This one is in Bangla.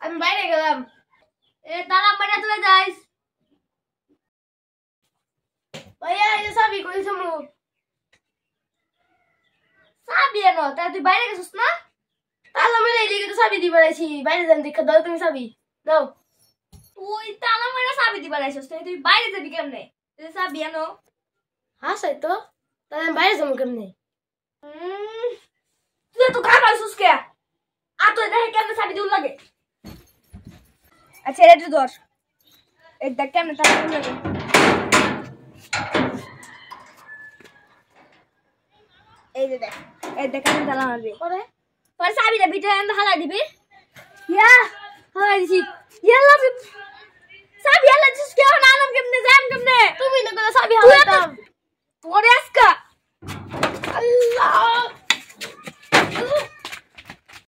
আমি বাইরে গেলাম। এ তালা মারা চলে যাইস। ভাইয়া এই যে চাবি কই সমু। চাবি এনো তা তুই বাইরে গেছিস না? তালা মারা এদিকে তো চাবি দিবার আইছি। বাইরে যান দেখা দাও তুমি চাবি। দাও। তুই তালা মারা চাবি দিবার আইছিস তুই বাইরে যাবি কেমনে? তুই চাবি এনো। হাসাই তো। তাহলে আমি বাইরে যাবো কেমনে? তুই তো গান আইছিস কে? আর তুই দেখে কেমনে চাবি দিউল লাগে? আচ্ছা এটা ধর। এই দেখ কেমনে তালা দিউল লাগে। এই যে দেখ। এই দেখ কেমনে তালা মারবি। পরে পরে চাবিটা ভিতরে এনে হালাই দিবি। ইয়া হালাই দিছি। ইয়া লাভ চাবি হালাই দিছিস কে? না আলম কেমনে যাম কেমনে? তুমি না করে চাবি হালাইতাম। পরে আজকা আল্লাহ